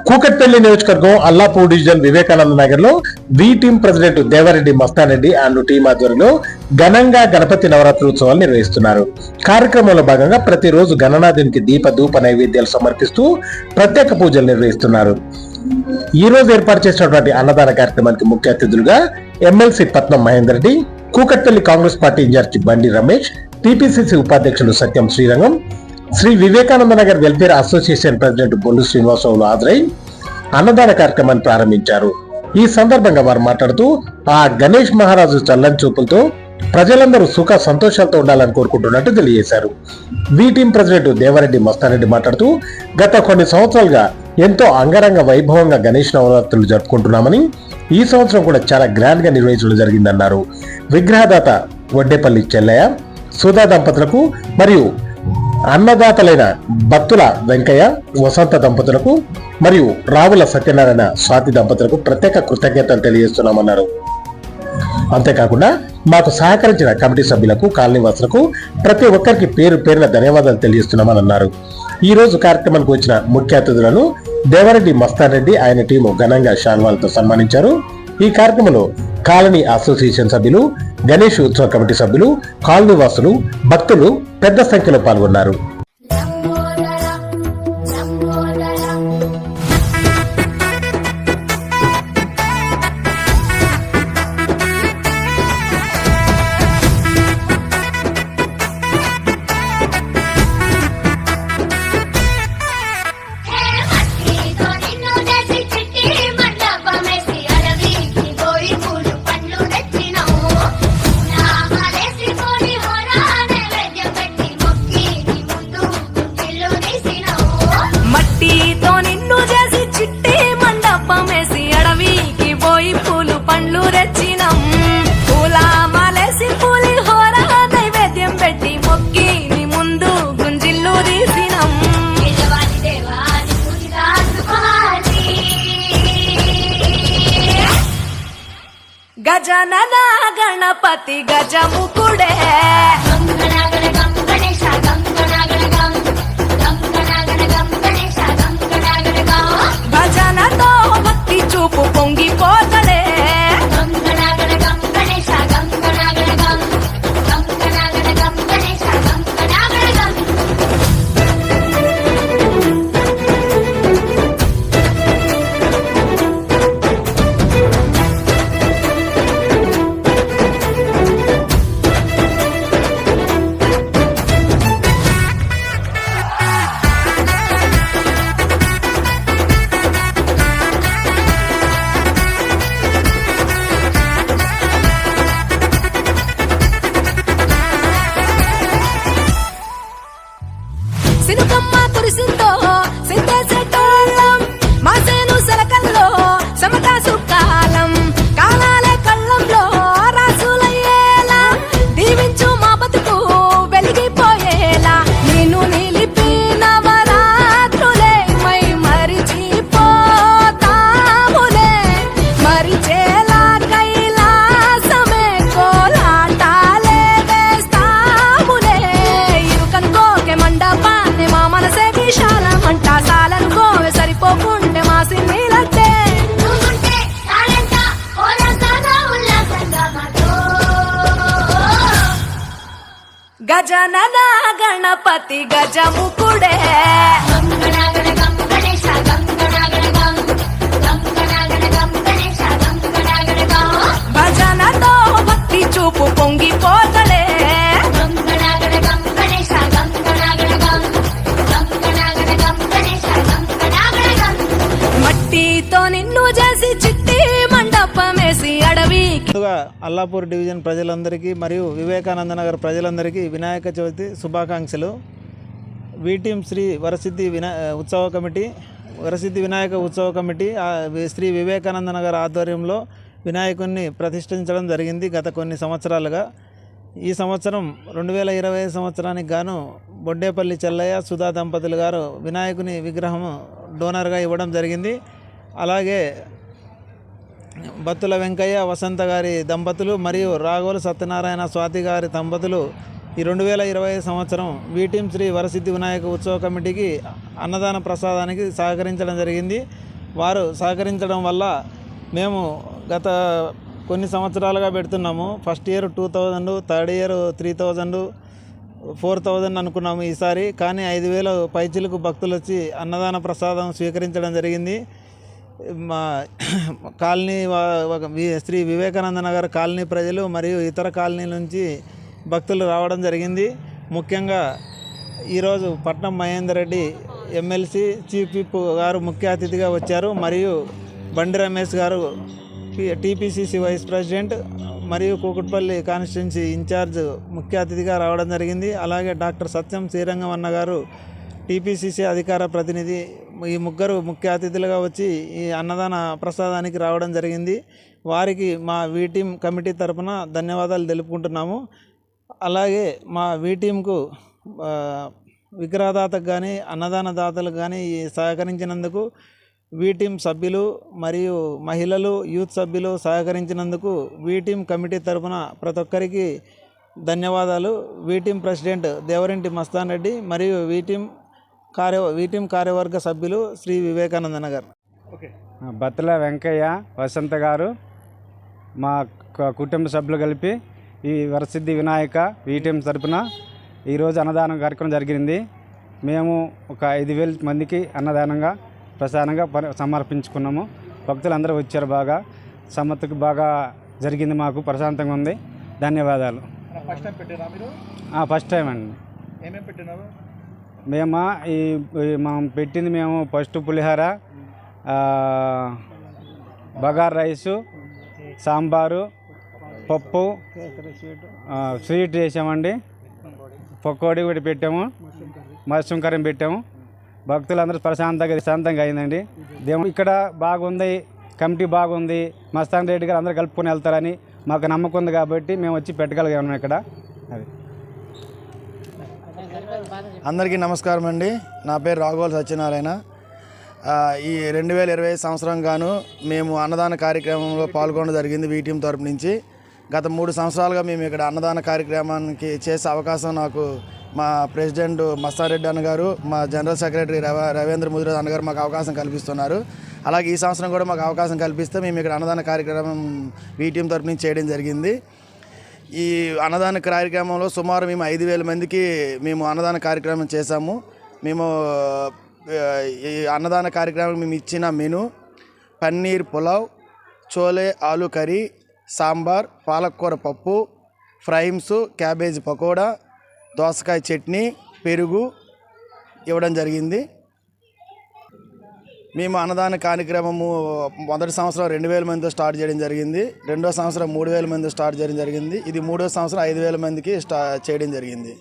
కూకట్పల్లి నియోజకవర్గం అల్లాపూర్ డివిజన్ వివేకానంద నగర్ లో V team president Devareddy Mastanreddy and team ఆధ్వర్యంలో ఘనంగా గణపతి నవరాత్రి ఉత్సవాలు నిర్వహిస్తున్నారు. కార్యక్రమంలో భాగంగా ప్రతిరోజు గణనాథునికి దీప ధూప నైవేద్యాలు సమర్పిస్తూ ప్రత్యేక పూజలు నిర్వహిస్తున్నారు. ఈ రోజు ఏర్పాటు చేసినటువంటి అన్నదాన కార్యక్రమానికి ముఖ్య అతిథులుగా MLC Patnam Mahender Reddy, Kukatpally Congress party in charge Bandi Ramesh, TPCC ఉపాధ్యక్షులు Satyam Srirangam, Sri Vivekananda Nagar welfare association president Bollu శ్రీనివాసరావులు హాజరై అన్నదాన కార్యక్రమాన్ని ప్రారంభించారు. ఈ సందర్భంగా వారు మాట్లాడుతూ ఆ గణేష్ మహారాజు చల్లని చూపులతో ప్రజలందరూ సుఖ సంతోషాలతో ఉండాలని కోరుకుంటున్నట్టు తెలియజేశారు. వి టీం ప్రెసిడెంట్ దేవారెడ్డి మస్తానరెడ్డి మాట్లాడుతూ గత కొన్ని సంవత్సరాలుగా ఎంతో అంగరంగ వైభవంగా గణేష్ నవరాత్రులు జరుపుకుంటున్నామని, ఈ సంవత్సరం కూడా చాలా గ్రాండ్ గా నిర్వహించడం జరిగిందన్నారు. విగ్రహదాత వడ్డేపల్లి చెల్లయ్య, సుధా దంపతులకు మరియు అన్నదాతలైన భక్తుల వెంకయ్య, వసంత దంపతులకు మరియు రావుల సత్యనారాయణ, స్వాతి దంపతులకు ప్రత్యేక కృతజ్ఞతలు తెలియజేస్తున్నామన్నారు. అంతేకాకుండా మాకు సహకరించిన కమిటీ సభ్యులకు, కాలనీవాసులకు ప్రతి ఒక్కరికి పేరు పేరున ధన్యవాదాలు తెలియజేస్తున్నామని అన్నారు. ఈ రోజు కార్యక్రమానికి వచ్చిన ముఖ్య అతిథులను దేవారెడ్డి మస్తానరెడ్డి ఆయన టీము ఘనంగా శాల్వాలతో సన్మానించారు. ఈ కార్యక్రమంలో కాలనీ అసోసియేషన్ సభ్యులు, గణేష్ ఉత్సవ కమిటీ సభ్యులు, కాలనీవాసులు, భక్తులు పెద్ద సంఖ్యలో పాల్గొన్నారు. గజనన గణపతి గజముకుడే భజనతో భక్తి చూపు పొంగిపోతడే సినుకమ్మ కురిసిందో సిందేసేటోళ్ళం మాసేను సెలకల్లో సమతా సుకాలం కాలాలే కళ్ళంలో రాసులయ్యేలా దీవించు మా బతుకు వెలిగిపోయేలా నిన్ను నిలిపి నవరాత్రులే మై మరిచిపోతాములే మరిచేలా కైలాసమే కోలాటాలే వేస్తాములే ఇరుకనుకోకే మండప మా మనసే విశాలమంట సాలనుకోవే సరిపోకుంటే మా సిన్నీలంటే గజనన గణపతి గజముకుడే భజనతో భక్తి చూపు పొంగిపోతలే మట్టితో నిన్ను చేసి చిట్టి మండపమేసి అడవికి. అల్లాపూర్ డివిజన్ ప్రజలందరికీ మరియు వివేకానంద నగర్ ప్రజలందరికీ వినాయక చవితి శుభాకాంక్షలు. వి టీం శ్రీ వరసిద్ధి వినాయక ఉత్సవ కమిటీ శ్రీ వివేకానంద నగర్ ఆధ్వర్యంలో వినాయకుడిని ప్రతిష్ఠించడం జరిగింది గత కొన్ని సంవత్సరాలుగా. ఈ సంవత్సరం 2020 సంవత్సరానికి గాను బొడ్డేపల్లి చెల్లయ్య, సుధా దంపతులు గారు వినాయకుని విగ్రహం డోనర్గా ఇవ్వడం జరిగింది. అలాగే బత్తుల వెంకయ్య, వసంత గారి దంపతులు మరియు రాఘోలు సత్యనారాయణ, స్వాతి గారి దంపతులు ఈ 2020 సంవత్సరం వీటీం శ్రీ వరసిద్ధి వినాయక ఉత్సవ కమిటీకి అన్నదాన ప్రసాదానికి సహకరించడం జరిగింది. వారు సహకరించడం వల్ల మేము గత కొన్ని సంవత్సరాలుగా పెడుతున్నాము. ఫస్ట్ ఇయర్ 2000, థర్డ్ ఇయర్ 3000, 4000 అనుకున్నాము ఈసారి. కానీ 5000 పైచిలకు భక్తులు వచ్చి అన్నదాన ప్రసాదం స్వీకరించడం జరిగింది. మా కాలనీ శ్రీ వివేకానంద నగర్ కాలనీ ప్రజలు మరియు ఇతర కాలనీ నుంచి భక్తులు రావడం జరిగింది. ముఖ్యంగా ఈరోజు పట్నం Mahender Reddy MLC chief whip గారు ముఖ్య అతిథిగా వచ్చారు. మరియు బండి రమేష్ గారు టీపీసీసీ వైస్ ప్రెసిడెంట్ మరియు కూకట్పల్లి కాన్స్టిట్యున్సీ ఇన్ఛార్జ్ ముఖ్య అతిథిగా రావడం జరిగింది. అలాగే డాక్టర్ సత్యం శ్రీరంగం అన్న గారు టీపీసీసీ అధికార ప్రతినిధి, ఈ ముగ్గురు ముఖ్య అతిథులుగా వచ్చి ఈ అన్నదాన ప్రసాదానికి రావడం జరిగింది. వారికి మా వీ టీం కమిటీ తరపున ధన్యవాదాలు తెలుపుకుంటున్నాము. అలాగే మా వీ టీంకు విగ్రహదాతకు కానీ అన్నదాన దాతలకు కానీ సహకరించినందుకు వీ టీం సభ్యులు మరియు మహిళలు, యూత్ సభ్యులు సహకరించినందుకు వీ టీం కమిటీ తరపున ప్రతి ఒక్కరికి ధన్యవాదాలు. V team president Devarinti Mastan Reddy మరియు వీ టీం కార్యవర్గ సభ్యులు శ్రీ వివేకానంద నగర్. బత్తల వెంకయ్య, వసంత గారు, మా కుటుంబ సభ్యులు కలిపి ఈ వరసిద్ధి వినాయక వీ టీం తరపున ఈరోజు అన్నదానం కార్యక్రమం జరిగింది. మేము ఒక 5000 మందికి అన్నదానంగా ప్రసాదంగా సమర్పించుకున్నాము. భక్తులు అందరూ వచ్చారు. బాగా సమ్మతికి బాగా జరిగింది. మాకు ప్రశాంతంగా ఉంది. ధన్యవాదాలు. ఫస్ట్ టైం అండి. మేము మనం పెట్టింది మేము ఫస్ట్ పులిహోర, బగార్ రైసు, సాంబారు, పప్పు, స్వీట్ చేసామండి. పకోడీ కూడా పెట్టాము, మష్రూమ్ కర్రీ పెట్టాము. భక్తులందరూ ప్రశాంతంగా అయిందండి. దేవుడు ఇక్కడ బాగుంది, కమిటీ బాగుంది, మస్తాన్ రెడ్డి గారు అందరూ కలుపుకొని వెళ్తారని మాకు నమ్మకం ఉంది కాబట్టి మేము వచ్చి పెట్టగలిగాము ఇక్కడ. అది అందరికీ నమస్కారం అండి. నా పేరు రాఘోల్ సత్యనారాయణ. ఈ 2020 సంవత్సరం గాను మేము అన్నదాన కార్యక్రమంలో పాల్గొనడం జరిగింది వీ టీం తరపు నుంచి. గత 3 సంవత్సరాలుగా మేము ఇక్కడ అన్నదాన కార్యక్రమానికి చేసే అవకాశం నాకు మా ప్రెసిడెంట్ మస్తారెడ్డి అన్న గారు, మా జనరల్ సెక్రటరీ రవీంద్ర ముదిరాజ్ అన్న గారు మాకు అవకాశం కల్పిస్తున్నారు. అలాగే ఈ సంవత్సరం కూడా మాకు అవకాశం కల్పిస్తే మేము ఇక్కడ అన్నదాన కార్యక్రమం వీ టీం తరపు నుంచి చేయడం జరిగింది. ఈ అన్నదాన కార్యక్రమంలో సుమారు మేము 5000 మందికి మేము అన్నదాన కార్యక్రమం చేశాము. మేము ఈ అన్నదాన కార్యక్రమం మేము ఇచ్చిన మెను పన్నీర్ పులావ్, చోలే ఆలు కర్రీ, సాంబార్, పాలకూర పప్పు, ఫ్రైమ్స్, క్యాబేజీ పకోడా, దోసకాయ చట్నీ, పెరుగు ఇవ్వడం జరిగింది. మేము అన్నదాన కార్యక్రమము మొదటి సంవత్సరం 2000 మందితో స్టార్ట్ చేయడం జరిగింది. రెండో సంవత్సరం 3000 మంది స్టార్ట్ చేయడం జరిగింది. ఇది మూడో సంవత్సరం 5000 మందికి చేయడం జరిగింది.